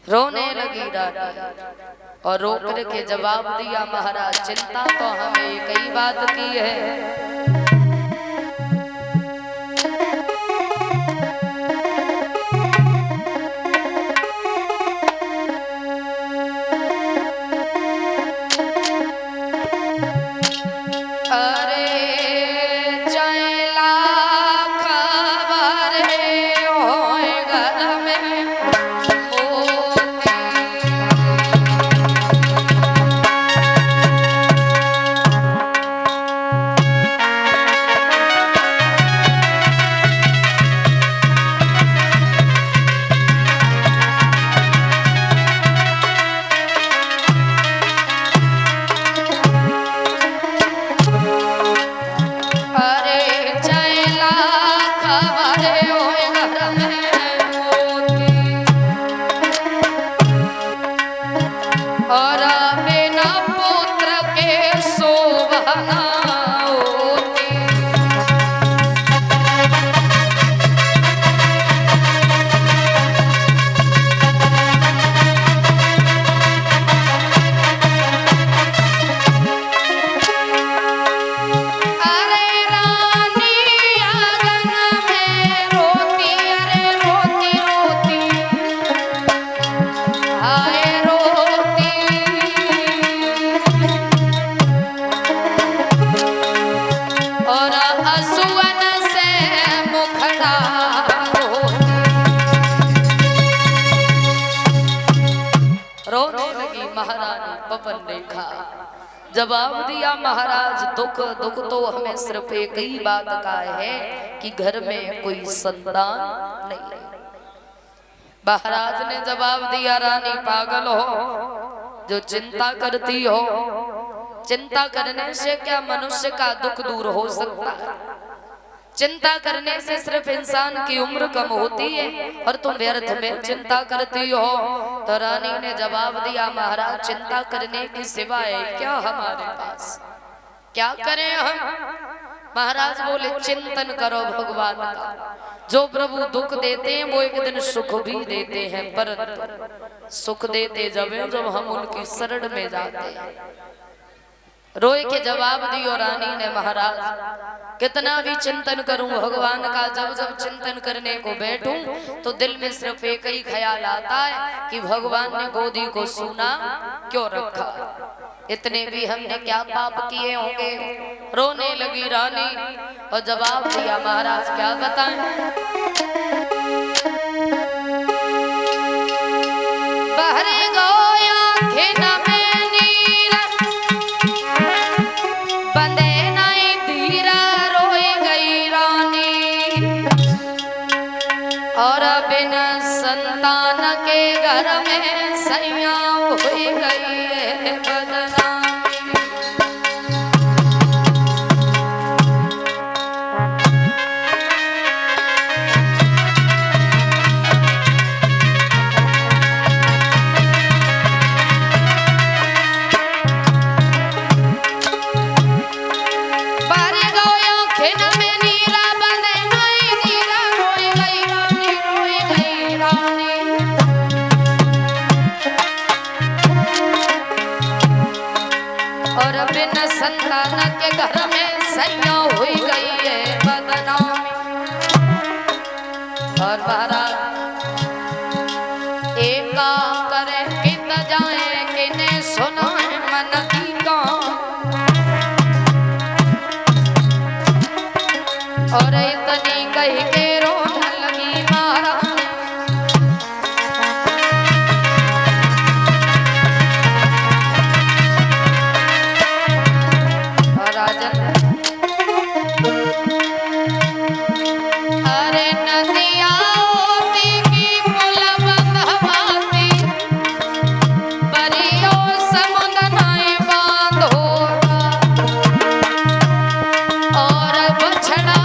रोने लगी रानी और रो कर के जवाब दिया महाराज चिंता तो हमें कई बात की है। महारानी पवन रेखा जवाब दिया महाराज दुख दुख तो हमें सिर्फ एक ही बात का है कि घर में कोई संतान नहीं। महाराज ने जवाब दिया रानी पागल हो जो चिंता करती हो, चिंता करने से क्या मनुष्य का दुख दूर हो सकता है? चिंता करने से सिर्फ इंसान की उम्र कम होती है और तुम व्यर्थ में चिंता करती हो। तो रानी ने जवाब दिया महाराज चिंता करने की सिवाय क्या हमारे पास, क्या करें हम? महाराज बोले चिंतन करो भगवान का, जो प्रभु दुख देते हैं वो एक दिन सुख भी देते हैं, परंतु सुख देते जब हम उनकी शरण में जाते हैं। रोए के जवाब दियो रानी ने महाराज कितना भी चिंतन करूं भगवान का, जब जब चिंतन करने को बैठूं तो दिल में सिर्फ एक ही ख्याल आता है कि भगवान ने गोदी को सूना क्यों रखा, इतने भी हमने क्या पाप किए होंगे। रोने लगी रानी और जवाब दिया महाराज क्या बताएं। बहरे गोया खेना संतान के घर में सैया हो गई है बदनामी। संतान के घर में सैया हुई गई है बदनामी। और महाराज एक करे कित जाए किने सुनाए मन की का, और इतनी कही के रोने लगी महाराज। और बछड़ा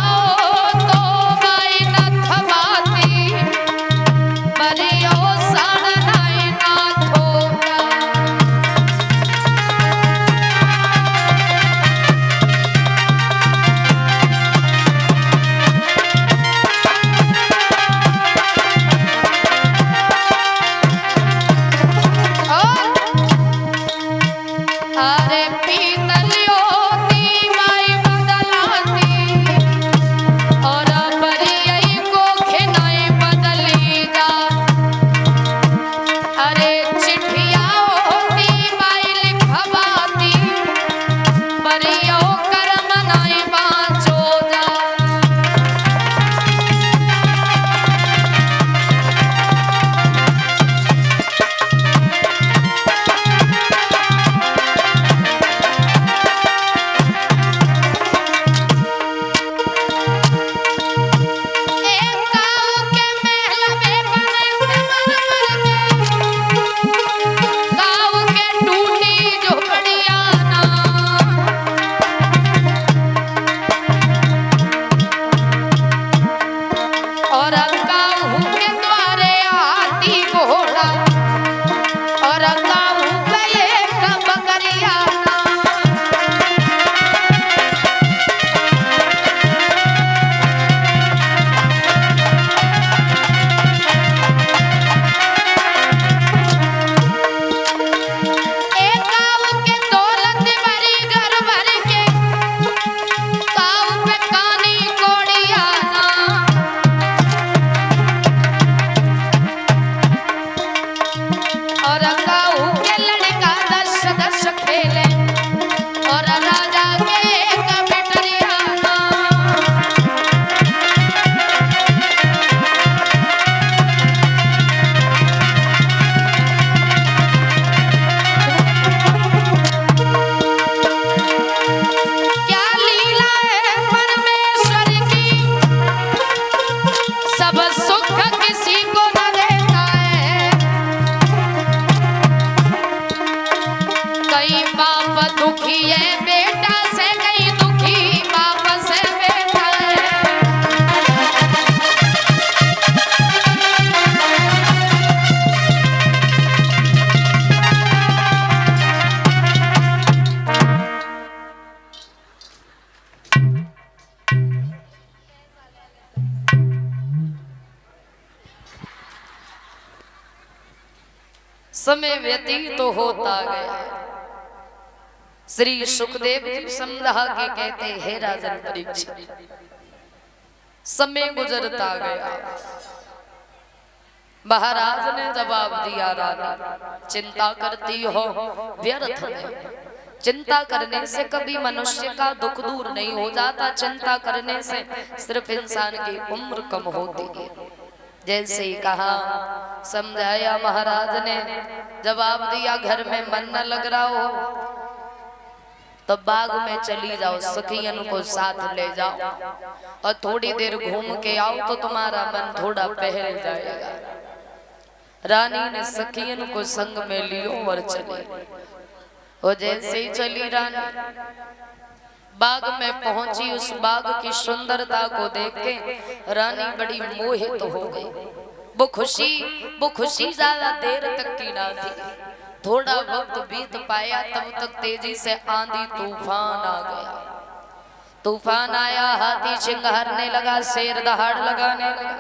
घोड़ा और गाँव गए बकरिया समय व्यतीत तो होता गया। श्री सुखदेव जी समझा के कहते हैं राजन परीक्षित, समय गुजरता गया। महाराज ने जवाब दिया, रानी चिंता करती हो व्यर्थ नहीं। चिंता करने से कभी मनुष्य का दुख दूर नहीं हो जाता। चिंता करने से सिर्फ इंसान की उम्र कम होती है। जैसे ही कहा, समझाया महाराज ने, जवाब दिया, घर में मन न लग रहा हो तो बाग में चली जाओ, सखियन को साथ ले जाओ और थोड़ी देर घूम के आओ तो तुम्हारा मन थोड़ा बहल जाएगा। रानी ने सखियन को संग में लियो और चली। और जैसे ही चली रानी बाग में पहुंची, उस बाग की सुंदरता को देख के रानी बड़ी मोहित हो गई। वो खुशी ज्यादा देर तक की ना थी। थोड़ा वक्त बीत पाया तब तक तेजी से आंधी तूफान आ गया। तूफान आया, हाथी चिंगारने लगा, शेर दहाड़ लगाने लगा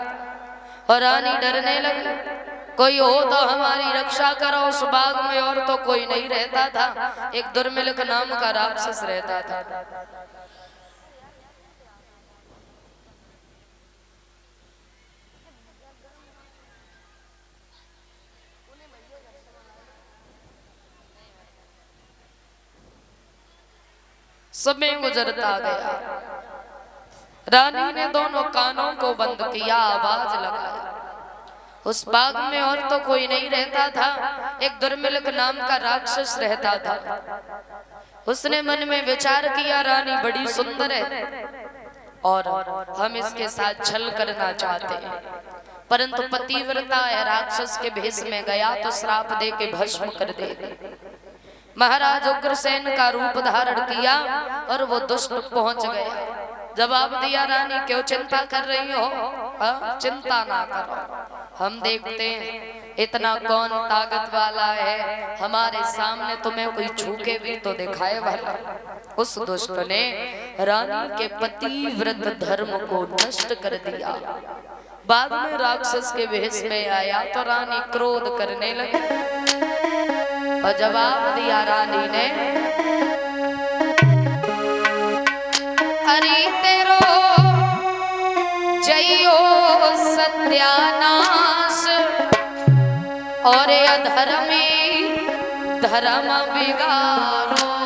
और रानी डरने लगी। कोई हो तो हमारी रक्षा करो। उस बाग में और तो कोई नहीं रहता था, एक दुर्मिलक नाम का राक्षस रहता था। समय गुजरता गया। रानी ने दोनों कानों को बंद किया, आवाज लगाई। उस बाग में और तो कोई नहीं रहता था, एक दुर्मिलक नाम का राक्षस रहता था। उसने मन में विचार किया, रानी बड़ी सुंदर है और हम इसके साथ छल करना चाहते हैं, परंतु पतिव्रता है, राक्षस के भेष में गया तो श्राप दे के भस्म कर देगी। महाराज उग्रसेन का रूप धारण किया और वो दुष्ट पहुंच गया। जवाब दिया, रानी क्यों चिंता कर रही हो? चिंता ना करो, हम देखते हैं इतना कौन ताकत वाला है, हमारे सामने तुम्हें कोई छूके भी तो दिखाए वाला। उस दुष्ट ने रानी के पतिव्रत धर्म को नष्ट कर दिया। बाद में राक्षस के भेष में आया तो रानी क्रोध करने लगी और जवाब दिया रानी ने, अरे तेरो जइयो सत्यानाश और अधर्मी धर्म बिगाड़ो।